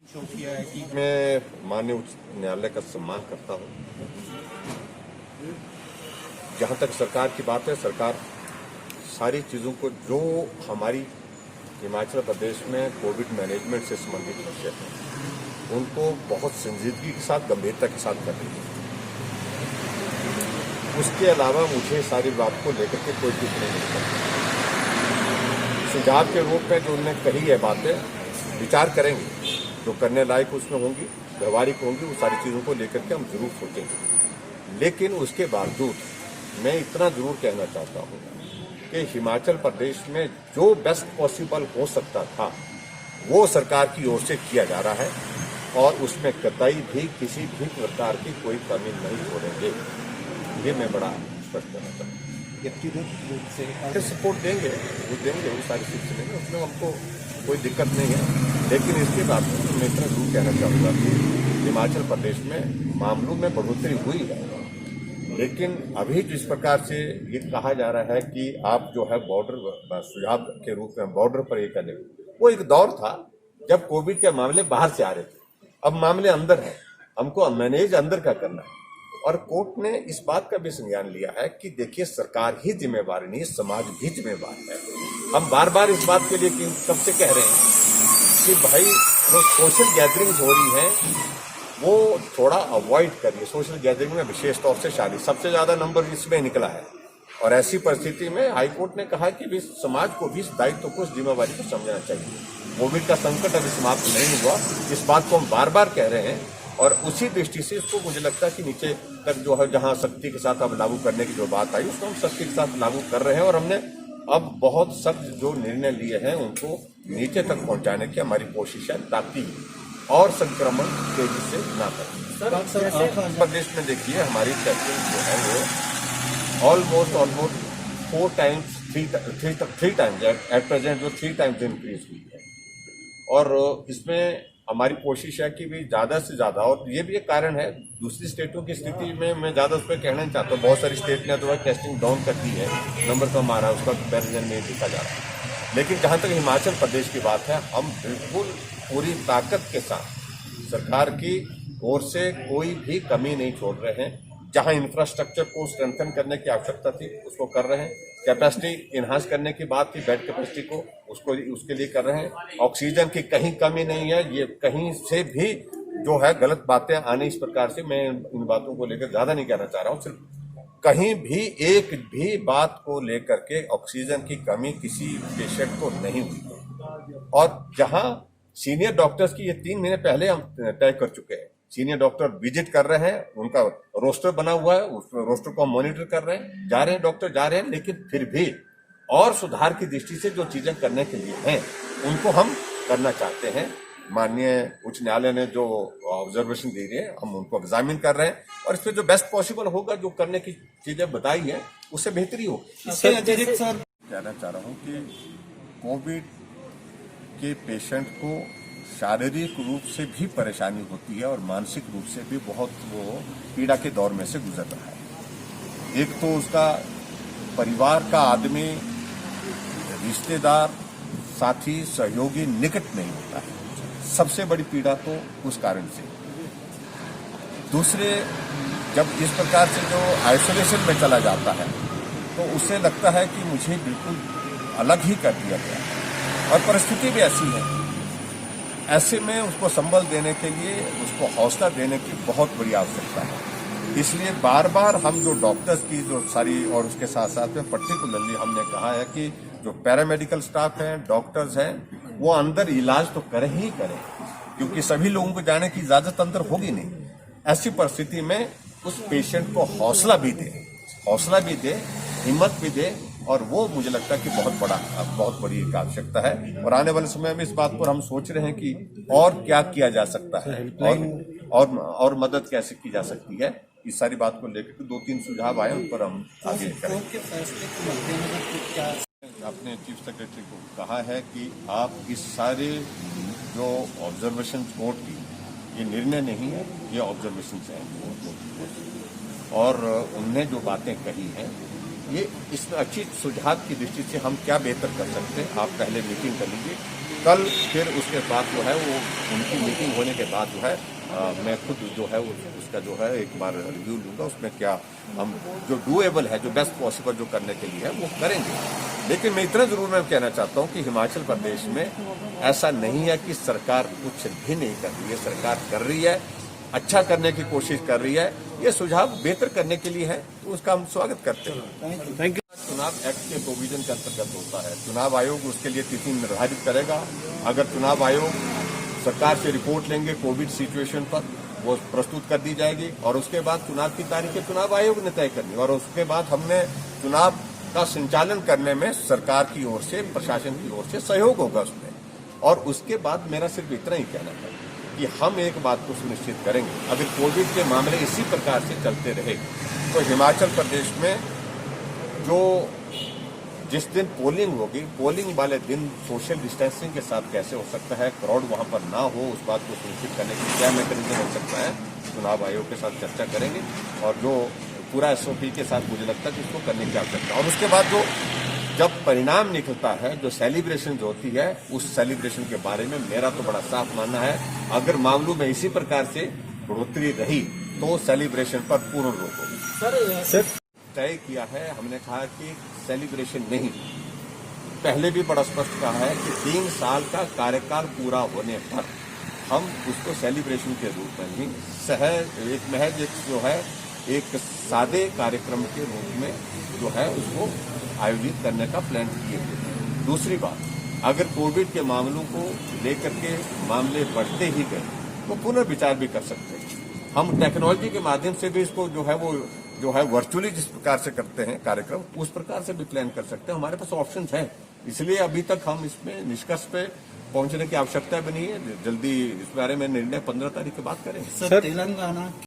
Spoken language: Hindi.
मैं माननीय उच्च न्यायालय का सम्मान करता हूं। जहां तक सरकार की बात है, सरकार सारी चीजों को जो हमारी हिमाचल प्रदेश में कोविड मैनेजमेंट से संबंधित विषय है उनको बहुत संजीदगी के साथ, गंभीरता के साथ कर रही है। उसके अलावा मुझे सारी बात को लेकर के कोई टिप्पणी नहीं करती। सुझाव के रूप में जो उन्होंने कही है बातें विचार करेंगे, जो करने लायक उसमें होंगी, व्यवहारिक होंगी, वो सारी चीजों को लेकर के हम जरूर सोचेंगे। लेकिन उसके बावजूद मैं इतना जरूर कहना चाहता हूं कि हिमाचल प्रदेश में जो बेस्ट पॉसिबल हो सकता था वो सरकार की ओर से किया जा रहा है और उसमें कतई भी किसी भी प्रकार की कोई कमी नहीं छोड़ेंगे। ये मैं बड़ा स्पष्ट करना चाहता हूँ। व्यक्तिगत रूप से सपोर्ट देंगे, वो सारी चीजें देंगे, उसमें हमको कोई दिक्कत नहीं है। लेकिन इसके बाद मैं इतना जरूर कहना चाहूंगा कि हिमाचल प्रदेश में मामलों में बढ़ोतरी हुई है, लेकिन अभी जिस प्रकार से ये कहा जा रहा है कि आप जो है बॉर्डर सुझाव के रूप में बॉर्डर पर ये करें, वो एक दौर था जब कोविड के मामले बाहर से आ रहे थे। अब मामले अंदर है, हमको मैनेज अंदर का करना है। और कोर्ट ने इस बात का भी संज्ञान लिया है कि देखिए, सरकार ही जिम्मेवार नहीं, समाज भी जिम्मेवार है। हम बार बार इस बात के लिए कब से कह रहे हैं कि भाई जो सोशल गैदरिंग्स हो रही हैं वो थोड़ा अवॉइड करिए। सोशल गैदरिंग में विशेष तौर से शादी सबसे ज्यादा नंबर इसमें निकला है। और ऐसी परिस्थिति में हाईकोर्ट ने कहा कि भी समाज को भी इस दायित्व को, इस जिम्मेवारी को समझना चाहिए। कोविड का संकट अभी समाप्त नहीं हुआ, इस बात को हम बार बार कह रहे हैं। और उसी दृष्टि से इसको मुझे लगता है कि नीचे तक जो है, जहां सख्ती के साथ अब लागू करने की जो बात आई, उसको हम सख्ती के साथ लागू कर रहे हैं। और हमने अब बहुत सख्त जो निर्णय लिए हैं उनको नीचे तक पहुंचाने की हमारी कोशिश है, ताकि और संक्रमण तेजी से ना करें। प्रदेश में देखिए, हमारी टेस्टिंग जो है वो almost 4 times, 3 times at present जो 3 टाइम्स इंक्रीज हुई है। और इसमें हमारी कोशिश है कि भी ज्यादा से ज्यादा, और ये भी एक कारण है, दूसरी स्टेटों की स्थिति में मैं ज्यादा उस पर कहना नहीं चाहता। बहुत सारी स्टेट ने तो टेस्टिंग डाउन कर दी है, नंबर कम आ रहा है, उसका कंपेरिजन नहीं देखा जा रहा। लेकिन जहां तक हिमाचल प्रदेश की बात है, हम बिल्कुल पूरी ताकत के साथ सरकार की ओर से कोई भी कमी नहीं छोड़ रहे हैं। जहां इंफ्रास्ट्रक्चर को स्ट्रेंथन करने की आवश्यकता थी उसको कर रहे हैं। कैपेसिटी इन्हांस करने की बात थी, बेड कैपेसिटी को, उसके लिए कर रहे हैं। ऑक्सीजन की कहीं कमी नहीं है। ये कहीं से भी जो है गलत बातें आने, इस प्रकार से मैं इन बातों को लेकर ज्यादा नहीं कहना चाह रहा हूँ। सिर्फ कहीं भी एक भी बात को लेकर के ऑक्सीजन की कमी किसी पेशेंट को नहीं हुई। और जहां सीनियर डॉक्टर्स की ये 3 महीने पहले हम तय कर चुके हैं, सीनियर डॉक्टर विजिट कर रहे हैं, उनका रोस्टर बना हुआ है, उस रोस्टर को हम मॉनिटर कर रहे हैं, जा रहे हैं डॉक्टर, जा रहे हैं। लेकिन फिर भी और सुधार की दृष्टि से जो चीजें करने के लिए हैं उनको हम करना चाहते हैं। माननीय उच्च न्यायालय ने जो ऑब्जर्वेशन दी है, हम उनको एग्जामिन कर रहे हैं और इसमें जो बेस्ट पॉसिबल होगा, जो करने की चीजें बताई है, उससे बेहतरी होगी। इसके अतिरिक्त सर कहना चाह रहा हूँ कि कोविड के पेशेंट को शारीरिक रूप से भी परेशानी होती है और मानसिक रूप से भी बहुत वो पीड़ा के दौर में से गुजर रहा है। एक तो उसका परिवार का आदमी, रिश्तेदार, साथी, सहयोगी निकट नहीं होता है। सबसे बड़ी पीड़ा तो उस कारण से। दूसरे, जब इस प्रकार से जो आइसोलेशन में चला जाता है तो उसे लगता है कि मुझे बिल्कुल अलग ही कर दिया गया। और परिस्थिति भी ऐसी है, ऐसे में उसको संबल देने के लिए, उसको हौसला देने की बहुत बड़ी आवश्यकता है। इसलिए बार बार हम जो डॉक्टर्स की जो सारी, और उसके साथ साथ में पर्टिकुलरली हमने कहा है कि जो पैरामेडिकल स्टाफ है, डॉक्टर्स हैं, वो अंदर इलाज तो करें ही करें, क्योंकि सभी लोगों को जाने की इजाजत अंदर होगी नहीं। ऐसी परिस्थिति में उस पेशेंट को हौसला भी दे, हिम्मत भी दे। और वो मुझे लगता है कि बहुत बड़ी एक आवश्यकता है। और आने वाले समय में इस बात पर हम सोच रहे हैं कि और क्या किया जा सकता है और मदद कैसे की जा सकती है। इस सारी बात को लेकर 2-3 सुझाव आए, उन पर हम आगे करेंगे। अपने चीफ सेक्रेटरी को कहा है कि आप इस सारे जो ऑब्जर्वेशन कोर्ट की, ये निर्णय नहीं है, ये ऑब्जर्वेशन है। और उनने जो बातें कही हैं, ये इसमें अच्छी सुझाव की दृष्टि से हम क्या बेहतर कर सकते हैं, आप पहले मीटिंग कर लीजिए। कल फिर उसके बाद जो है वो उनकी मीटिंग होने के बाद जो है मैं खुद जो है उसका जो है एक बार रिव्यू लूंगा, उसमें क्या हम जो डूएबल है, जो बेस्ट पॉसिबल जो करने के लिए है वो करेंगे। लेकिन मैं इतना जरूर मैं कहना चाहता हूं कि हिमाचल प्रदेश में ऐसा नहीं है कि सरकार कुछ भी नहीं कर रही है। सरकार कर रही है, अच्छा करने की कोशिश कर रही है। ये सुझाव बेहतर करने के लिए है, तो उसका हम स्वागत करते हैं। Thank you. चुनाव एक्ट के प्रोविजन के अंतर्गत होता है। चुनाव आयोग उसके लिए तिथि निर्धारित करेगा। अगर चुनाव आयोग सरकार से रिपोर्ट लेंगे कोविड सिचुएशन पर, वो प्रस्तुत कर दी जाएगी और उसके बाद चुनाव की तारीखें चुनाव आयोग ने तय करनी और उसके बाद हमने चुनाव का संचालन करने में सरकार की ओर से, प्रशासन की ओर से सहयोग होगा उसमें। और उसके बाद मेरा सिर्फ इतना ही कहना है कि हम एक बात को सुनिश्चित करेंगे, अगर कोविड के मामले इसी प्रकार से चलते रहे तो हिमाचल प्रदेश में जो जिस दिन पोलिंग होगी, पोलिंग वाले दिन सोशल डिस्टेंसिंग के साथ कैसे हो सकता है, क्राउड वहां पर ना हो, उस बात को सुनिश्चित करने के लिए क्या मैकेनिज्म हो सकता है, चुनाव आयोग के साथ चर्चा करेंगे और जो पूरा एसओपी के साथ मुझे लगता है कि उसको करने की आवश्यकता है। और उसके बाद जो जब परिणाम निकलता है, जो सेलिब्रेशन जो होती है, उस सेलिब्रेशन के बारे में मेरा तो बड़ा साफ मानना है, अगर मामलों में इसी प्रकार से बढ़ोतरी रही तो सेलिब्रेशन पर पूर्ण रोक होगी। सर तय किया है, हमने कहा कि सेलिब्रेशन नहीं। पहले भी बड़ा स्पष्ट कहा है कि 3 साल का कार्यकाल पूरा होने पर हम उसको सेलिब्रेशन के रूप में नहीं, महज एक जो है एक सादे कार्यक्रम के रूप में जो है उसको आयोजित करने का प्लान किए हुए। दूसरी बात, अगर कोविड के मामलों को लेकर के मामले बढ़ते ही गए तो पुनर्विचार भी कर सकते हैं। हम टेक्नोलॉजी के माध्यम से भी इसको जो है वर्चुअली जिस प्रकार से करते हैं कार्यक्रम, उस प्रकार से भी प्लान कर सकते हैं। हमारे पास ऑप्शंस हैं, इसलिए अभी तक हम इसमें निष्कर्ष पे पहुंचने की आवश्यकता भी नहीं है। जल्दी इस बारे में निर्णय 15 तारीख के बाद करेंगे। सर तेलंगाना